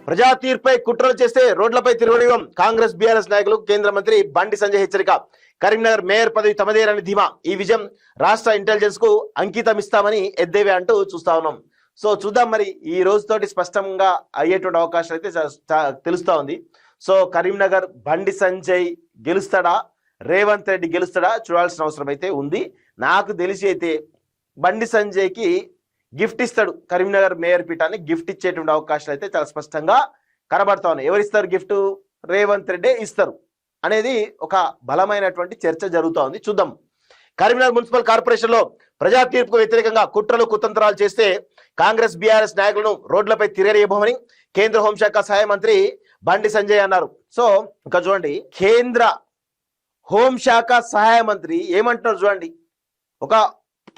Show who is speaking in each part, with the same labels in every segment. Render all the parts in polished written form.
Speaker 1: ప్రజా తీర్పై కుట్రలు చేస్తే రోడ్లపై తిరగడం కాంగ్రెస్ బీఆర్ఎస్ నాయకులు కేంద్ర మంత్రి బండి సంజయ్ హెచ్చరిక. కరీంనగర్ మేయర్ పదవి తమదేనని ధీమా. ఈ విజయం రాష్ట్ర ఇంటెలిజెన్స్ కు అంకితం ఇస్తామని ఎద్దేవే అంటూ చూస్తా ఉన్నాం. సో చూద్దాం మరి ఈ రోజుతోటి స్పష్టంగా అయ్యేటువంటి అవకాశం అయితే తెలుస్తా ఉంది. సో కరీంనగర్ బండి సంజయ్ గెలుస్తాడా, రేవంత్ రెడ్డి గెలుస్తాడా చూడాల్సిన అవసరం అయితే ఉంది. నాకు తెలిసి అయితే బండి సంజయ్కి గిఫ్ట్ ఇస్తాడు. కరీంనగర్ మేయర్ పీఠాన్ని గిఫ్ట్ ఇచ్చేటువంటి అవకాశాలు అయితే చాలా స్పష్టంగా కనబడతా ఉన్నాయి. ఎవరిస్తారు గిఫ్ట్? రేవంత్ రెడ్డి ఇస్తారు అనేది ఒక బలమైనటువంటి చర్చ జరుగుతూ ఉంది. చూద్దాం. కరీంనగర్ మున్సిపల్ కార్పొరేషన్ లో ప్రజా తీర్పుకు వ్యతిరేకంగా కుట్రలు కుతంత్రాలు చేస్తే కాంగ్రెస్ బీఆర్ఎస్ నాయకులను రోడ్లపై తిరగబోమని కేంద్ర హోంశాఖ సహాయ మంత్రి బండి సంజయ్ అన్నారు. సో ఇంకా చూడండి, కేంద్ర హోంశాఖ సహాయ మంత్రి ఏమంటున్నారు చూడండి. ఒక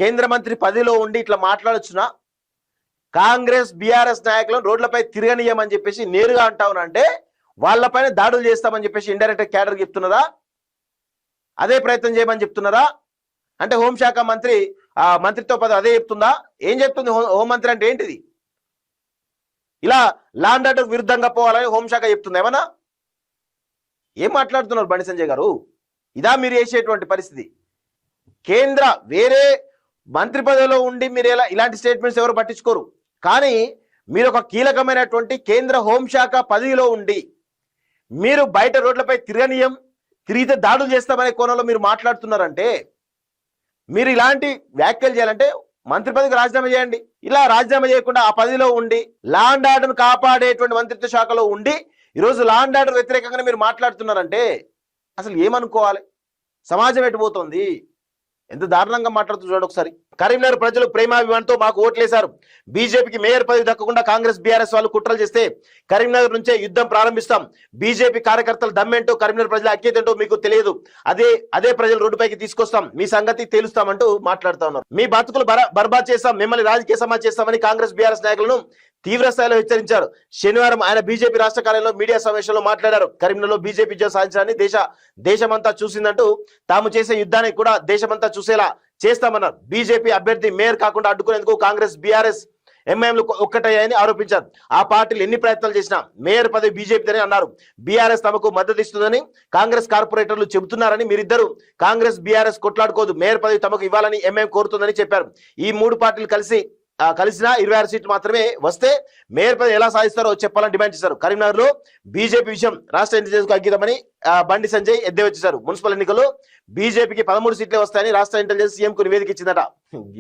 Speaker 1: కేంద్ర మంత్రి పదవిలో ఉండి ఇట్లా మాట్లాడొచ్చునా? కాంగ్రెస్ బీఆర్ఎస్ నాయకులను రోడ్లపై తిరగనీయమని చెప్పేసి నేరుగా అంటావునంటే వాళ్ళపైన దాడులు చేస్తామని చెప్పేసి ఇండైరెక్ట్ క్యాడర్ చెప్తున్నారా? అదే ప్రయత్నం చేయమని చెప్తున్నారా? అంటే హోంశాఖ మంత్రి మంత్రిత్వ పదవి అదే చెప్తుందా? ఏం చెప్తుంది హోంమంత్రి అంటే? ఏంటిది? ఇలా లాండ్ ఆర్డర్ విరుద్ధంగా పోవాలని హోంశాఖ చెప్తుంది ఏమన్నా? ఏం మాట్లాడుతున్నారు బండి సంజయ్ గారు? ఇదా మీరు చేసేటువంటి పరిస్థితి? కేంద్ర వేరే మంత్రి పదవిలో ఉండి మీరు ఇలాంటి స్టేట్మెంట్స్ ఎవరు పట్టించుకోరు. కానీ మీరు ఒక కీలకమైనటువంటి కేంద్ర హోంశాఖ పదవిలో ఉండి మీరు బయట రోడ్లపై తిరిగితే దాడులు చేస్తామనే కోణంలో మీరు మాట్లాడుతున్నారంటే, మీరు ఇలాంటి వ్యాఖ్యలు చేయాలంటే మంత్రి పదవికి రాజీనామా చేయండి. ఇలా రాజీనామా చేయకుండా ఆ పదవిలో ఉండి లా అండ్ ఆర్డర్ కాపాడేటువంటి మంత్రిత్వ శాఖలో ఉండి ఈరోజు లా అండ్ ఆర్డర్ వ్యతిరేకంగా మీరు మాట్లాడుతున్నారంటే అసలు ఏమనుకోవాలి? సమాజం ఎటుపోతుంది? ఎంత దారుణంగా మాట్లాడుతూ చూడండి ఒకసారి. కరీంనగర్ ప్రజలు ప్రేమాభిమానంతో మాకు ఓట్లేశారు. బీజేపీకి మేయర్ పదవి దక్కకుండా కాంగ్రెస్ బీఆర్ఎస్ వాళ్ళు కుట్రలు చేస్తే కరీంనగర్ నుంచే యుద్ధం ప్రారంభిస్తాం. బీజేపీ కార్యకర్తలు దమ్మేంటో కరీంనగర్ ప్రజల ఐక్యతేంటో మీకు తెలియదు. అదే ప్రజలు రోడ్డుపైకి తీసుకొస్తాం, మీ సంగతి తేలుస్తామంటూ మాట్లాడుతూ ఉన్నారు. మీ బతుకులు బర్బాద్ చేస్తాం, మిమ్మల్ని రాజకీయ సమాజ్ చేస్తామని కాంగ్రెస్ బీఆర్ఎస్ నాయకులను తీవ్ర స్థాయిలో హెచ్చరించారు. శనివారం ఆయన బీజేపీ రాష్ట్ర కార్యాలయంలో మీడియా సమావేశంలో మాట్లాడారు. కరీంనగర్లో బీజేపీ విజయం సాధించాలని దేశమంతా చూసిందంటూ తాము చేసే యుద్ధానికి కూడా దేశమంతా చూసేలా చేస్తామన్నారు. బీజేపీ అభ్యర్థి మేయర్ కాకుండా అడ్డుకునేందుకు కాంగ్రెస్ బీఆర్ఎస్ ఎంఐఎంలు ఒక్కటయ్యాయని ఆరోపించారు. ఆ పార్టీలు ఎన్ని ప్రయత్నాలు చేసినా మేయర్ పదవి బీజేపీదని అన్నారు. బీఆర్ఎస్ తమకు మద్దతు ఇస్తుందని కాంగ్రెస్ కార్పొరేటర్లు చెబుతున్నారని, మీరిద్దరు కాంగ్రెస్ బీఆర్ఎస్ కొట్లాడుకోదు, మేయర్ పదవి తమకు ఇవ్వాలని ఎంఐఎం కోరుతుందని చెప్పారు. ఈ మూడు పార్టీలు కలిసినా 26 సీట్లు మాత్రమే వస్తే మేయర్ పదవి ఎలా సాధిస్తారో చెప్పాలని డిమాండ్ చేశారు. కరీంనగర్ లో బీజేపీ విషయం రాష్ట్ర ఇంటెలిజెన్స్ కు అంకితమని బండి సంజయ్ ఎద్దేవా చేశారు. మున్సిపల్ ఎన్నికల్లో బీజేపీకి 13 సీట్లే వస్తాయని రాష్ట్ర ఇంటెలిజెన్స్ సీఎం కు నివేదిక ఇచ్చిందట.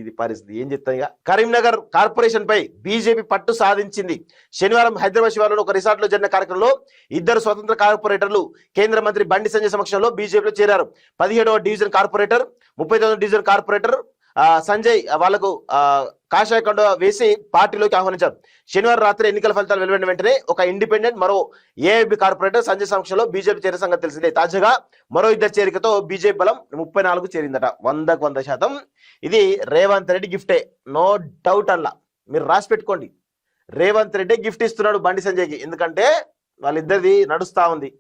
Speaker 1: ఇది పరిస్థితి ఏం చెప్తాయి. కరీంనగర్ కార్పొరేషన్ పై బీజేపీ పట్టు సాధించింది. శనివారం హైదరాబాద్ శివార్లోని ఒక రిసార్ట్ లో జరిగిన కార్యక్రమంలో 2 స్వతంత్ర కార్పొరేటర్లు కేంద్ర మంత్రి బండి సంజయ్ సమక్షంలో బీజేపీలో చేరారు. 17వ డివిజన్ కార్పొరేటర్, 39వ డివిజన్ కార్పొరేటర్ సంజయ్ వాళ్లకు కాషాయ కండ వేసి పార్టీలోకి ఆహ్వానించారు. శనివారం రాత్రి ఎన్నికల ఫలితాలు వెలువడిన వెంటనే ఒక ఇండిపెండెంట్ మరో ఏఐబి కార్పొరేటర్ సంజయ్ సమక్షంలో బీజేపీ చేరిన సంగతి తెలిసిందే. తాజాగా మరో 2 చేరికతో బీజేపీ బలం 34 చేరిందట. 100% ఇది రేవంత్ రెడ్డి గిఫ్టే, నో డౌట్. అలా మీరు రాసి పెట్టుకోండి. రేవంత్ రెడ్డి గిఫ్ట్ ఇస్తున్నాడు బండి సంజయ్కి. ఎందుకంటే వాళ్ళిద్దరిది నడుస్తా ఉంది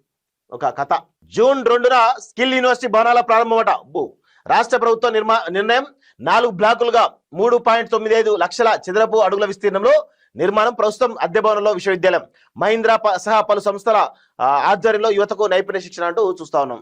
Speaker 1: ఒక కథ. జూన్ 2న స్కిల్ యూనివర్సిటీ భవనాల ప్రారంభమట. రాష్ట్ర ప్రభుత్వ నిర్ణయం 4 బ్లాకులుగా 3.95 లక్షల చదరపు అడుగుల విస్తీర్ణంలో నిర్మాణం. ప్రస్తుతం అద్దె భవనంలో విశ్వవిద్యాలయం, మహీంద్రా సహా పలు సంస్థల ఆధ్వర్యంలో యువతకు నైపుణ్య శిక్షణ అంటూ చూస్తా ఉన్నాం.